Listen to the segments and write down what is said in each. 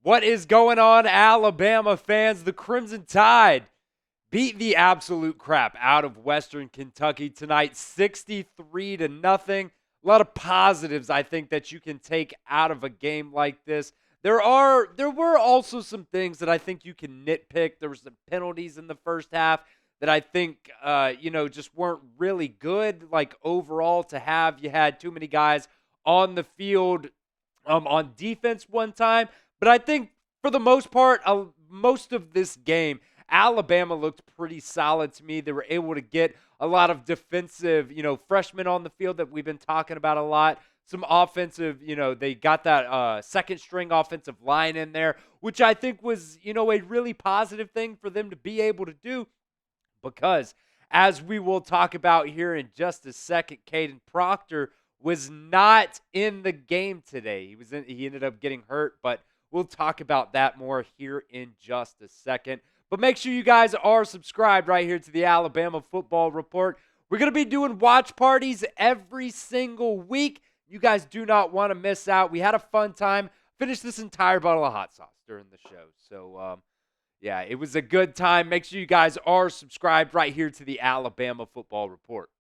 What is going on, Alabama fans? The Crimson Tide beat the absolute crap out of Western Kentucky tonight, 63-0. A lot of positives, I think, that you can take out of a game like this. There were also some things that I think you can nitpick. There were some penalties in the first half that I think, just weren't really good, like, overall to have. You had too many guys on the field on defense one time. But I think for the most part, most of this game, Alabama looked pretty solid to me. They were able to get a lot of defensive, freshmen on the field that we've been talking about a lot. Some offensive, they got that second string offensive line in there, which I think was, a really positive thing for them to be able to do. Because as we will talk about here in just a second, Kadyn Proctor was not in the game today. He ended up getting hurt, but we'll talk about that more here in just a second. But make sure you guys are subscribed right here to the Alabama Football Report. We're going to be doing watch parties every single week. You guys do not want to miss out. We had a fun time. Finished this entire bottle of hot sauce during the show. So, yeah, it was a good time. Make sure you guys are subscribed right here to the Alabama Football Report.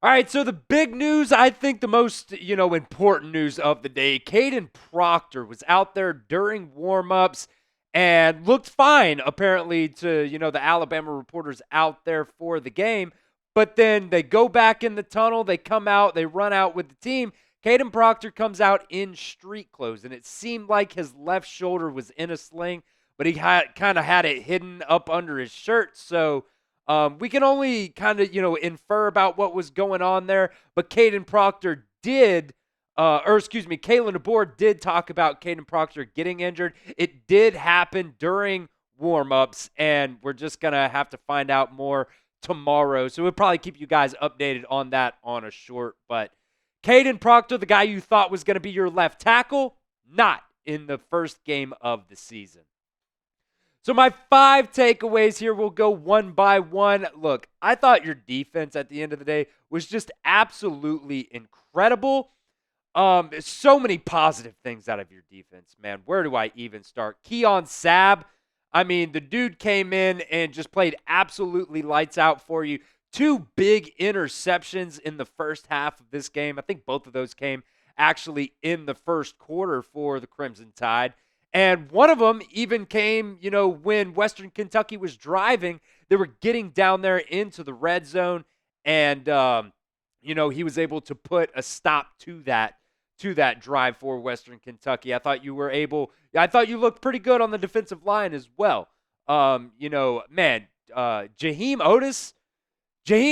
All right, so the big news, I think the most, important news of the day, Kadyn Proctor was out there during warmups and looked fine, apparently, to, the Alabama reporters out there for the game. But then they go back in the tunnel, they come out, they run out with the team. Kadyn Proctor comes out in street clothes, and it seemed like his left shoulder was in a sling, but he kind of had it hidden up under his shirt. So we can only kind of, infer about what was going on there. But Kadyn Proctor Kalen DeBoer did talk about Kadyn Proctor getting injured. It did happen during warmups, and we're just going to have to find out more tomorrow. So we'll probably keep you guys updated on that on a short. But Kadyn Proctor, the guy you thought was going to be your left tackle, not in the first game of the season. So my 5 takeaways here, we'll go one by one. Look, I thought your defense at the end of the day was just absolutely incredible. So many positive things out of your defense, man. Where do I even start? Keon Sabb, the dude came in and just played absolutely lights out for you. 2 big interceptions in the first half of this game. I think both of those came actually in the first quarter for the Crimson Tide. And one of them even came, when Western Kentucky was driving. They were getting down there into the red zone, and, he was able to put a stop to that drive for Western Kentucky. I thought you looked pretty good on the defensive line as well. Jaheim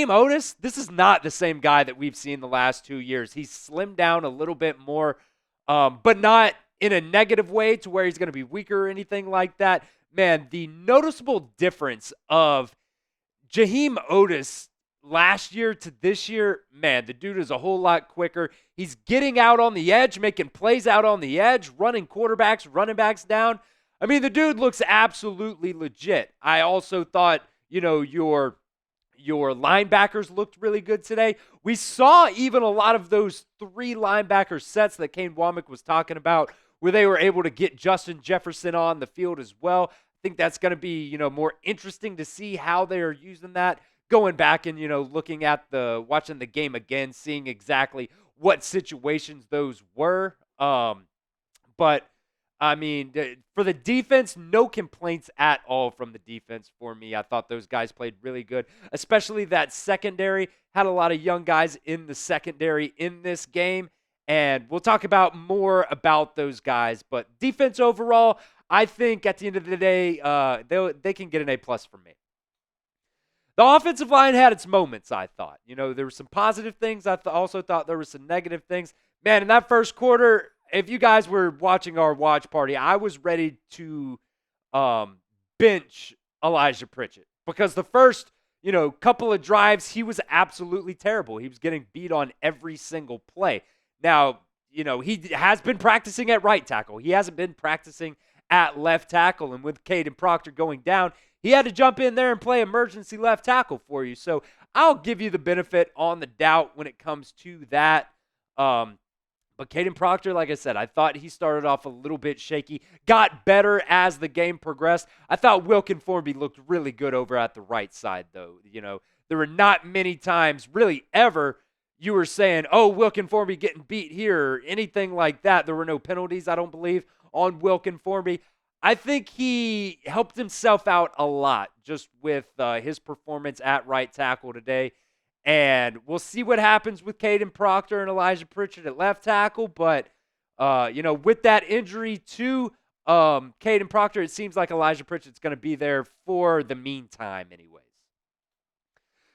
Otis, this is not the same guy that we've seen the last 2 years. He's slimmed down a little bit more, but not in a negative way to where he's going to be weaker or anything like that. Man, the noticeable difference of Jaheim Otis last year to this year, man, the dude is a whole lot quicker. He's getting out on the edge, making plays out on the edge, running quarterbacks, running backs down. The dude looks absolutely legit. I also thought, your linebackers looked really good today. We saw even a lot of those 3 linebacker sets that Kane Womack was talking about, where they were able to get Justin Jefferson on the field as well. I think that's going to be, more interesting to see how they are using that. Going back and, looking at watching the game again, seeing exactly what situations those were. But for the defense, no complaints at all from the defense for me. I thought those guys played really good, especially that secondary. Had a lot of young guys in the secondary in this game, and we'll talk about more about those guys. But defense overall, I think at the end of the day, they can get an A+ from me. The offensive line had its moments, I thought. There were some positive things. I also thought there were some negative things. Man, in that first quarter, if you guys were watching our watch party, I was ready to bench Elijah Pritchett because the first, couple of drives, he was absolutely terrible. He was getting beat on every single play. Now, he has been practicing at right tackle. He hasn't been practicing at left tackle. And with Kadyn Proctor going down, he had to jump in there and play emergency left tackle for you. So I'll give you the benefit on the doubt when it comes to that. But Kadyn Proctor, like I said, I thought he started off a little bit shaky, got better as the game progressed. I thought Wilkin Formby looked really good over at the right side, though. There were not many times, really ever, you were saying, oh, Wilkin Formby getting beat here or anything like that. There were no penalties, I don't believe, on Wilkin Formby. I think he helped himself out a lot just with his performance at right tackle today. And we'll see what happens with Kadyn Proctor and Elijah Pritchett at left tackle. But, with that injury to Kadyn Proctor, it seems like Elijah Pritchett's going to be there for the meantime anyways.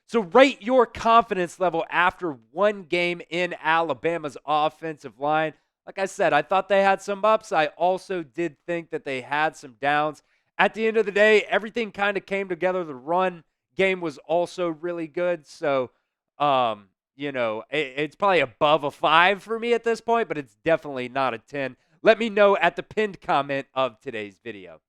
So rate your confidence level after one game in Alabama's offensive line. Like I said, I thought they had some ups. I also did think that they had some downs. At the end of the day, everything kind of came together. The run game was also really good. So, it's probably above a 5 for me at this point, but it's definitely not a 10. Let me know at the pinned comment of today's video.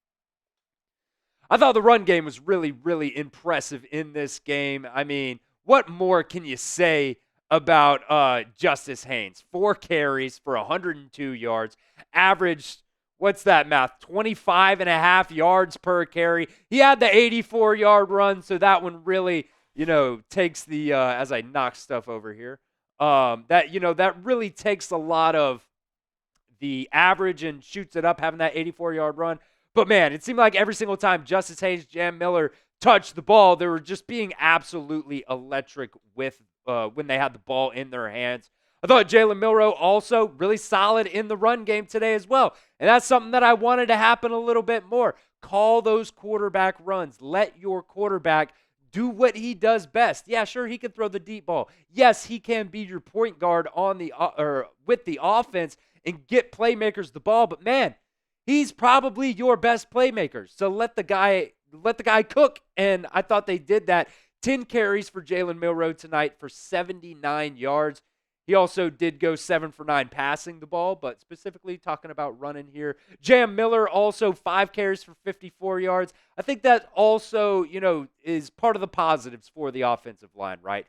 I thought the run game was really, really impressive in this game. I mean, what more can you say about Justice Haynes? 4 carries for 102 yards, averaged, what's that math, 25 and a half yards per carry. He had the 84-yard run, so that one really, takes the, as I knock stuff over here, that really takes a lot of the average and shoots it up, having that 84-yard run. But, man, it seemed like every single time Justice Haynes, Jam Miller touched the ball, they were just being absolutely electric with when they had the ball in their hands. I thought Jalen Milroe also really solid in the run game today as well. And that's something that I wanted to happen a little bit more. Call those quarterback runs. Let your quarterback do what he does best. Yeah, sure, he can throw the deep ball. Yes, he can be your point guard on the with the offense and get playmakers the ball. But, man, he's probably your best playmaker. So let the guy cook. And I thought they did that. 10 carries for Jalen Milroe tonight for 79 yards. He also did go 7 for 9 passing the ball, but specifically talking about running here. Jam Miller also 5 carries for 54 yards. I think that also, is part of the positives for the offensive line, right?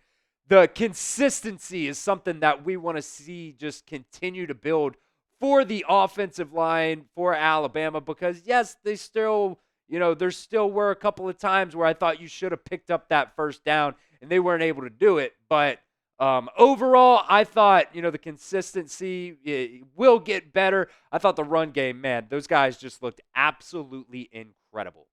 The consistency is something that we want to see just continue to build for the offensive line for Alabama because, yes, they still, there still were a couple of times where I thought you should have picked up that first down and they weren't able to do it. But overall, I thought, the consistency will get better. I thought the run game, man, those guys just looked absolutely incredible.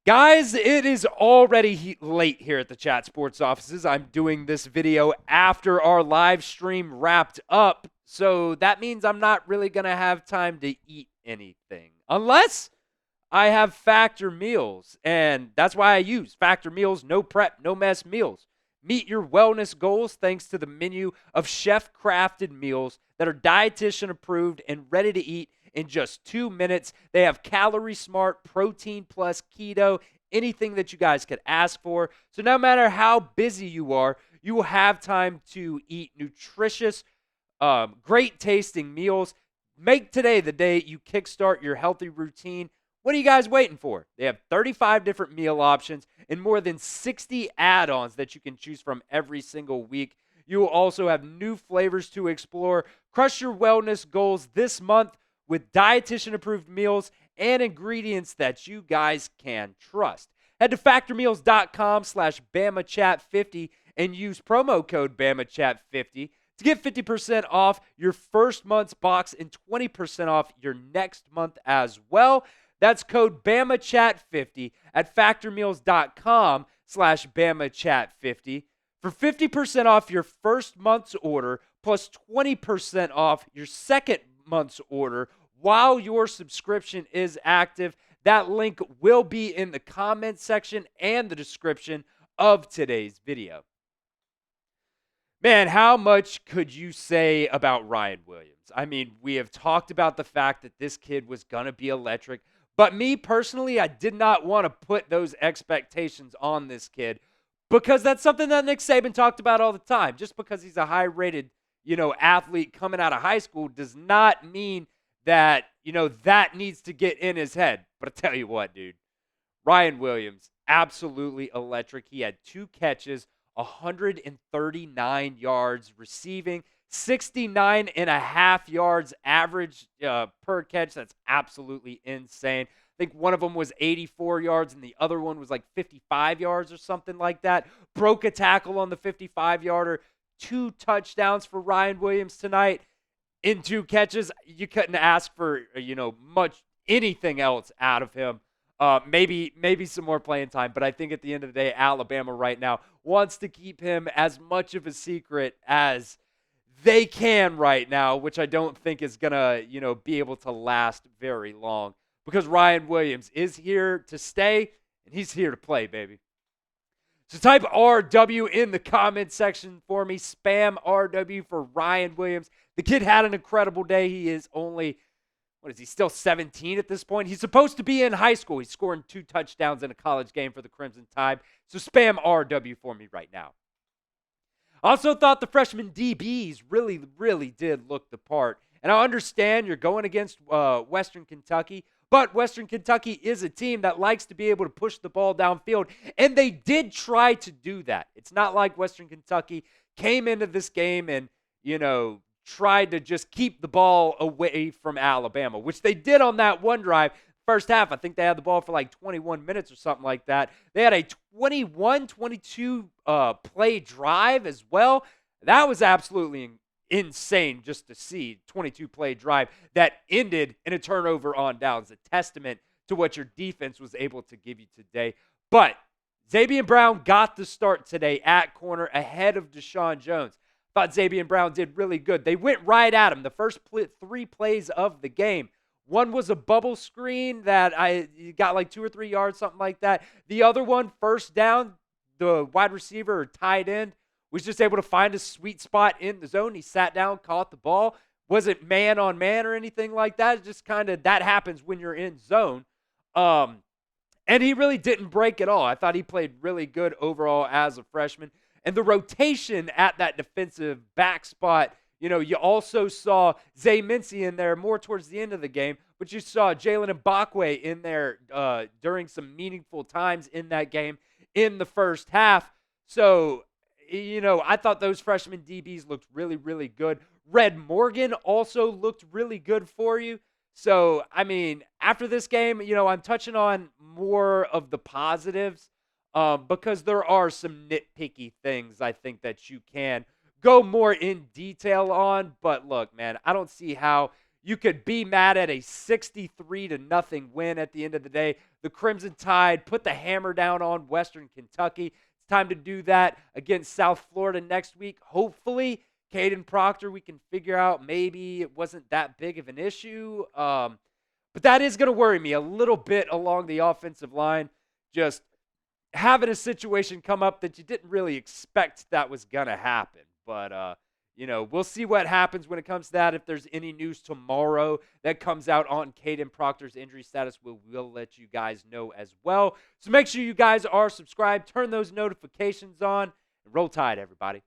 Guys, it is already late here at the Chat Sports offices. I'm doing this video after our live stream wrapped up. So that means I'm not really going to have time to eat anything unless I have Factor meals. And that's why I use Factor meals, no prep, no mess meals. Meet your wellness goals thanks to the menu of chef-crafted meals that are dietitian approved and ready to eat in just 2 minutes. They have calorie smart, protein plus, keto, anything that you guys could ask for. So no matter how busy you are, you will have time to eat nutritious, great tasting meals. Make today the day you kickstart your healthy routine. What are you guys waiting for? They have 35 different meal options and more than 60 add-ons that you can choose from every single week. You will also have new flavors to explore. Crush your wellness goals this month with dietitian-approved meals and ingredients that you guys can trust. Head to factormeals.com/BamaChat50 and use promo code BamaChat50 to get 50% off your first month's box and 20% off your next month as well. That's code BamaChat50 at factormeals.com/BamaChat50 for 50% off your first month's order plus 20% off your second month's order while your subscription is active. That link will be in the comment section and the description of today's video. Man, how much could you say about Ryan Williams? I mean, we have talked about the fact that this kid was going to be electric, but me personally, I did not want to put those expectations on this kid because that's something that Nick Saban talked about all the time. Just because he's a high-rated, athlete coming out of high school does not mean that, that needs to get in his head. But I tell you what, dude, Ryan Williams, absolutely electric. He had 2 catches, 139 yards receiving, 69.5 yards average per catch. That's absolutely insane. I think one of them was 84 yards and the other one was like 55 yards or something like that. Broke a tackle on the 55-yarder. 2 touchdowns for Ryan Williams tonight in 2 catches. You couldn't ask for, much anything else out of him. Maybe some more playing time, but I think at the end of the day, Alabama right now wants to keep him as much of a secret as they can right now, which I don't think is going to, be able to last very long because Ryan Williams is here to stay and he's here to play, baby. So type RW in the comment section for me. Spam RW for Ryan Williams. The kid had an incredible day. He is only, still 17 at this point? He's supposed to be in high school. He's scoring 2 touchdowns in a college game for the Crimson Tide. So spam RW for me right now. I also thought the freshman DBs really, really did look the part. And I understand you're going against Western Kentucky, but Western Kentucky is a team that likes to be able to push the ball downfield, and they did try to do that. It's not like Western Kentucky came into this game and, tried to just keep the ball away from Alabama, which they did on that one drive. First half, I think they had the ball for like 21 minutes or something like that. They had a 22 play drive as well. That was absolutely insane just to see. 22 play drive that ended in a turnover on downs. A testament to what your defense was able to give you today. But Xavier Brown got the start today at corner ahead of Deshaun Jones. Thought Xavier Brown did really good. They went right at him the first 3 plays of the game. One was a bubble screen that you got like 2 or 3 yards, something like that. The other one, first down, the wide receiver or tight end was just able to find a sweet spot in the zone. He sat down, caught the ball. Wasn't man on man or anything like that. It's just kind of that happens when you're in zone. And he really didn't break at all. I thought he played really good overall as a freshman. And the rotation at that defensive back spot, you also saw Zay Mincy in there more towards the end of the game, but you saw Jalen Mbakwe in there during some meaningful times in that game in the first half. So, I thought those freshman DBs looked really, really good. Red Morgan also looked really good for you. So, after this game, I'm touching on more of the positives. Because there are some nitpicky things I think that you can go more in detail on. But look, man, I don't see how you could be mad at a 63-0 win at the end of the day. The Crimson Tide put the hammer down on Western Kentucky. It's time to do that against South Florida next week. Hopefully, Kadyn Proctor, we can figure out maybe it wasn't that big of an issue. But that is going to worry me a little bit along the offensive line. Just having a situation come up that you didn't really expect that was going to happen. But, we'll see what happens when it comes to that. If there's any news tomorrow that comes out on Kadyn Proctor's injury status, we'll let you guys know as well. So make sure you guys are subscribed, turn those notifications on, and roll Tide, everybody.